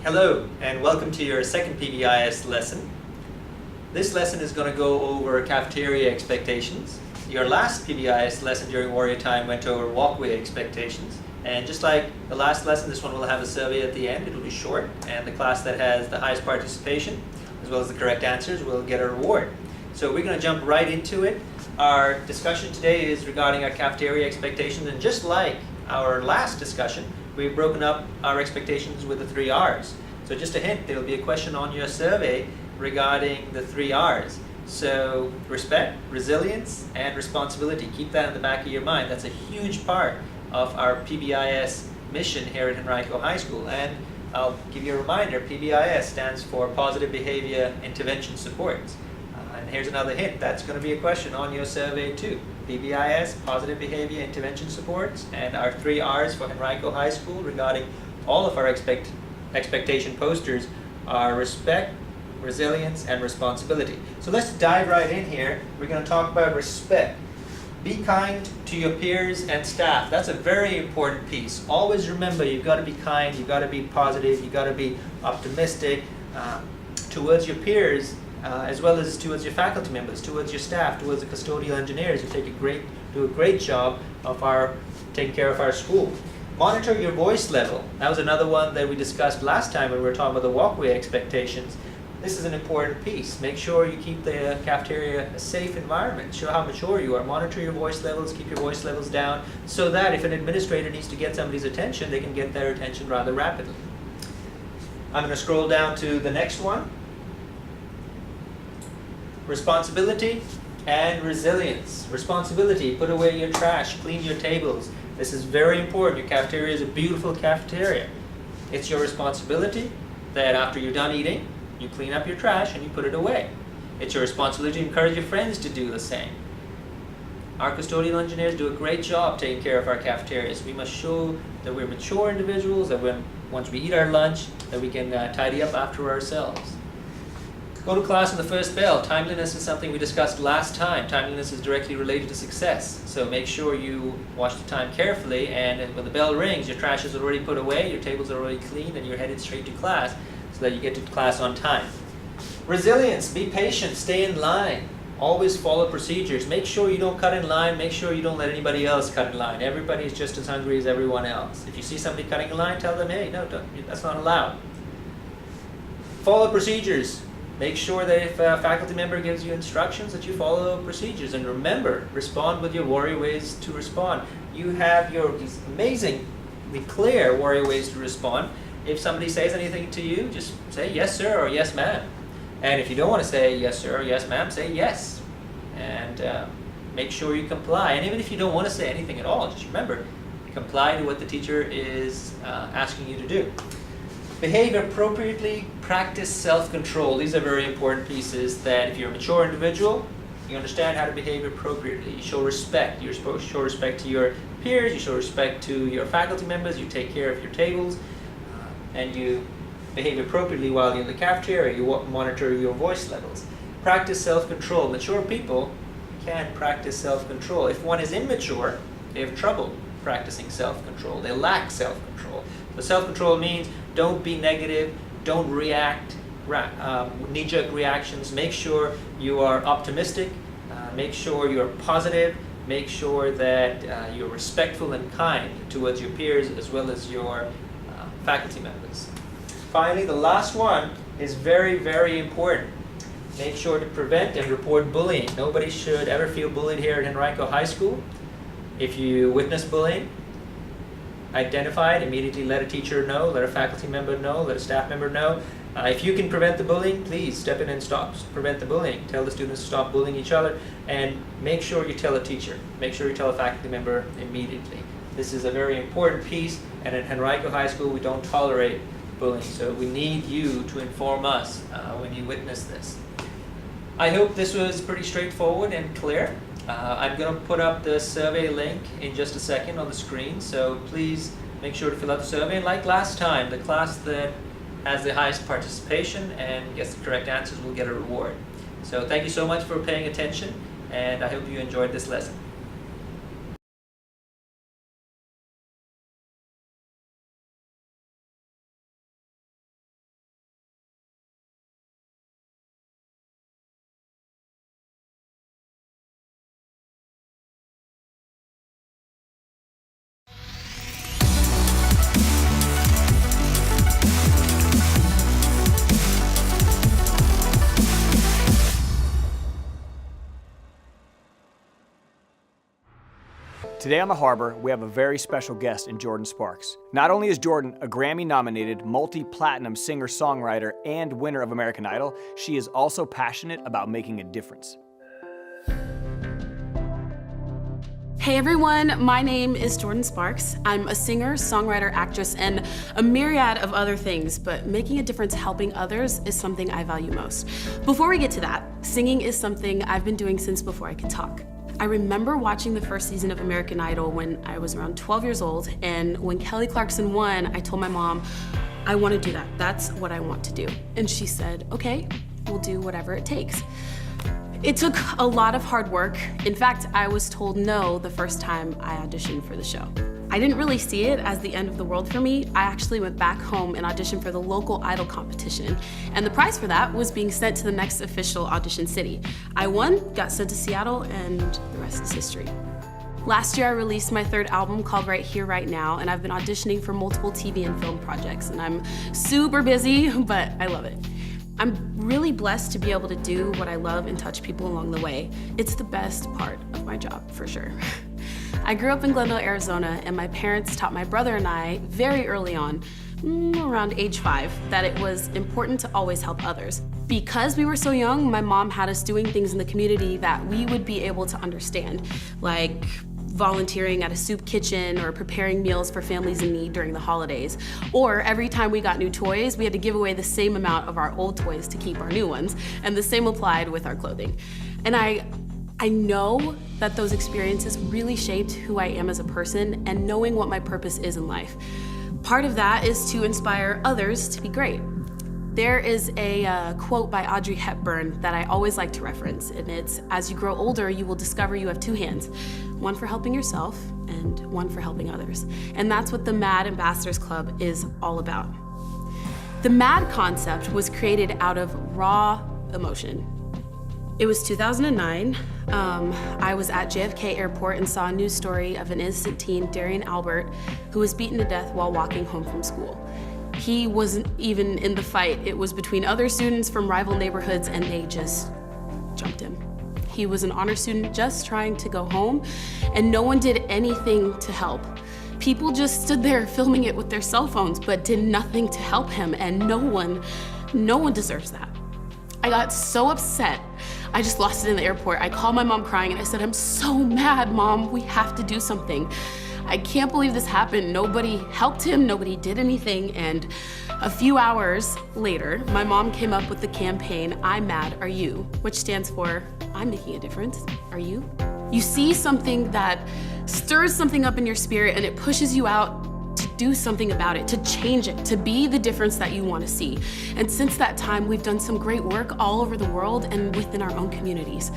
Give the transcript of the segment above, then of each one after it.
Hello and welcome to your second PBIS lesson. This lesson is going to go over cafeteria expectations. Your last PBIS lesson during Warrior Time went over walkway expectations. And just like the last lesson, this one will have a survey at the end. It will be short, and the class that has the highest participation as well as the correct answers will get a reward. So we're going to jump right into it. Our discussion today is regarding our cafeteria expectations, and just like our last discussion, we've broken up our expectations with the 3 R's. So just a hint, there will be a question on your survey regarding the 3 R's. So respect, resilience, and responsibility. Keep that in the back of your mind. That's a huge part of our PBIS mission here at Henrico High School. And I'll give you a reminder, PBIS stands for Positive Behavior Intervention Supports. And here's another hint, that's going to be a question on your survey too. PBIS, Positive Behavior Intervention Supports, and our 3 R's for Henrico High School regarding all of our expectation posters are respect, resilience, and responsibility. So let's dive right in here. We're going to talk about respect. Be kind to your peers and staff. That's a very important piece. Always remember, you've got to be kind, you've got to be positive, you've got to be optimistic towards your peers, as well as towards your faculty members, towards your staff, towards the custodial engineers who do a great job of taking care of our school. Monitor your voice level. That was another one that we discussed last time when we were talking about the walkway expectations. This is an important piece. Make sure you keep the cafeteria a safe environment. Show how mature you are. Monitor your voice levels, keep your voice levels down, so that if an administrator needs to get somebody's attention, they can get their attention rather rapidly. I'm going to scroll down to the next one. Responsibility and resilience. Responsibility, put away your trash, clean your tables. This is very important. Your cafeteria is a beautiful cafeteria. It's your responsibility that after you're done eating, you clean up your trash and you put it away. It's your responsibility to encourage your friends to do the same. Our custodial engineers do a great job taking care of our cafeterias. We must show that we're mature individuals, that once we eat our lunch, that we can tidy up after ourselves. Go to class on the first bell. Timeliness is something we discussed last time. Timeliness is directly related to success. So make sure you watch the time carefully, and when the bell rings, your trash is already put away, your tables are already cleaned, and you're headed straight to class so that you get to class on time. Resilience. Be patient. Stay in line. Always follow procedures. Make sure you don't cut in line. Make sure you don't let anybody else cut in line. Everybody is just as hungry as everyone else. If you see somebody cutting in line, tell them, hey, no, that's not allowed. Follow procedures. Make sure that if a faculty member gives you instructions that you follow procedures. And remember, respond with your warrior ways to respond. You have these amazingly clear warrior ways to respond. If somebody says anything to you, just say yes sir or yes ma'am. And if you don't want to say yes sir or yes ma'am, say yes. And make sure you comply. And even if you don't want to say anything at all, just remember, comply to what the teacher is asking you to do. Behave appropriately, practice self-control. These are very important pieces that if you're a mature individual, you understand how to behave appropriately. You show respect. You're supposed to show respect to your peers, you show respect to your faculty members, you take care of your tables, and you behave appropriately while you're in the cafeteria. You monitor your voice levels. Practice self-control. Mature people can practice self-control. If one is immature, they have trouble practicing self-control. They lack self-control. So self-control means don't be negative, don't react, knee-jerk reactions. Make sure you are optimistic, make sure you're positive, make sure that you're respectful and kind towards your peers as well as your faculty members. Finally, the last one is very, very important. Make sure to prevent and report bullying. Nobody should ever feel bullied here at Henrico High School. If you witness bullying, identify it, immediately let a teacher know, let a faculty member know, let a staff member know. If you can prevent the bullying, please step in and prevent the bullying. Tell the students to stop bullying each other, and make sure you tell a teacher. Make sure you tell a faculty member immediately. This is a very important piece, and at Henrico High School we don't tolerate bullying, so we need you to inform us when you witness this. I hope this was pretty straightforward and clear. I'm going to put up the survey link in just a second on the screen, so please make sure to fill out the survey. And like last time, the class that has the highest participation and gets the correct answers will get a reward. So thank you so much for paying attention, and I hope you enjoyed this lesson. Today on The Harbor, we have a very special guest in Jordan Sparks. Not only is Jordan a Grammy-nominated, multi-platinum singer-songwriter and winner of American Idol, she is also passionate about making a difference. Hey everyone, my name is Jordan Sparks. I'm a singer, songwriter, actress, and a myriad of other things, but making a difference helping others is something I value most. Before we get to that, singing is something I've been doing since before I could talk. I remember watching the first season of American Idol when I was around 12 years old, and when Kelly Clarkson won, I told my mom, I want to do that. That's what I want to do. And she said, okay, we'll do whatever it takes. It took a lot of hard work. In fact, I was told no the first time I auditioned for the show. I didn't really see it as the end of the world for me. I actually went back home and auditioned for the local Idol competition. And the prize for that was being sent to the next official audition city. I won, got sent to Seattle, and the rest is history. Last year I released my third album called Right Here, Right Now, and I've been auditioning for multiple TV and film projects, and I'm super busy, but I love it. I'm really blessed to be able to do what I love and touch people along the way. It's the best part of my job, for sure. I grew up in Glendale, Arizona, and my parents taught my brother and I very early on, around age 5, that it was important to always help others. Because we were so young, my mom had us doing things in the community that we would be able to understand, like volunteering at a soup kitchen or preparing meals for families in need during the holidays. Or every time we got new toys, we had to give away the same amount of our old toys to keep our new ones, and the same applied with our clothing. And I know that those experiences really shaped who I am as a person and knowing what my purpose is in life. Part of that is to inspire others to be great. There is a quote by Audrey Hepburn that I always like to reference, and it's, as you grow older, you will discover you have 2 hands, one for helping yourself and one for helping others. And that's what the MAD Ambassadors Club is all about. The MAD concept was created out of raw emotion. It was 2009. I was at JFK Airport and saw a news story of an innocent teen, Darian Albert, who was beaten to death while walking home from school. He wasn't even in the fight. It was between other students from rival neighborhoods, and they just jumped him. He was an honor student just trying to go home, and no one did anything to help. People just stood there filming it with their cell phones, but did nothing to help him, and no one deserves that. I got so upset, I just lost it in the airport. I called my mom crying, and I said, I'm so mad, Mom, we have to do something. I can't believe this happened. Nobody helped him, nobody did anything, and a few hours later, my mom came up with the campaign, I'm Mad, Are You? Which stands for, I'm making a difference, are you? You see something that stirs something up in your spirit and it pushes you out to do something about it, to change it, to be the difference that you want to see. And since that time, we've done some great work all over the world and within our own communities.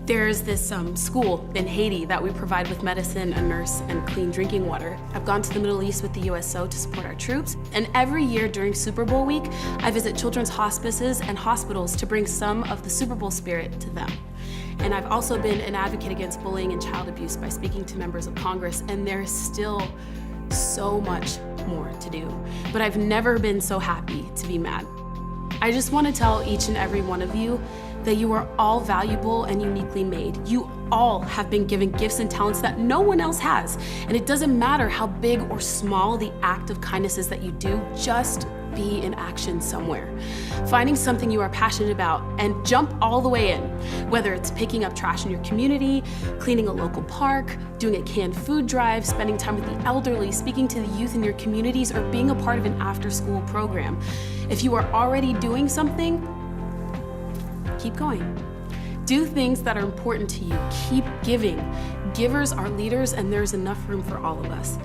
There's this school in Haiti that we provide with medicine, a nurse, and clean drinking water. I've gone to the Middle East with the USO to support our troops. And every year during Super Bowl week, I visit children's hospices and hospitals to bring some of the Super Bowl spirit to them. And I've also been an advocate against bullying and child abuse by speaking to members of Congress, and there's still so much more to do. But I've never been so happy to be mad. I just want to tell each and every one of you that you are all valuable and uniquely made. You all have been given gifts and talents that no one else has. And it doesn't matter how big or small the act of kindness is that you do, just be in action somewhere. Finding something you are passionate about and jump all the way in. Whether it's picking up trash in your community, cleaning a local park, doing a canned food drive, spending time with the elderly, speaking to the youth in your communities, or being a part of an after-school program. If you are already doing something, keep going. Do things that are important to you. Keep giving. Givers are leaders, and there's enough room for all of us.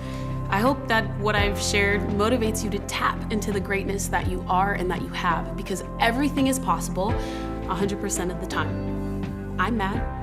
I hope that what I've shared motivates you to tap into the greatness that you are and that you have, because everything is possible 100% of the time. I'm Mad.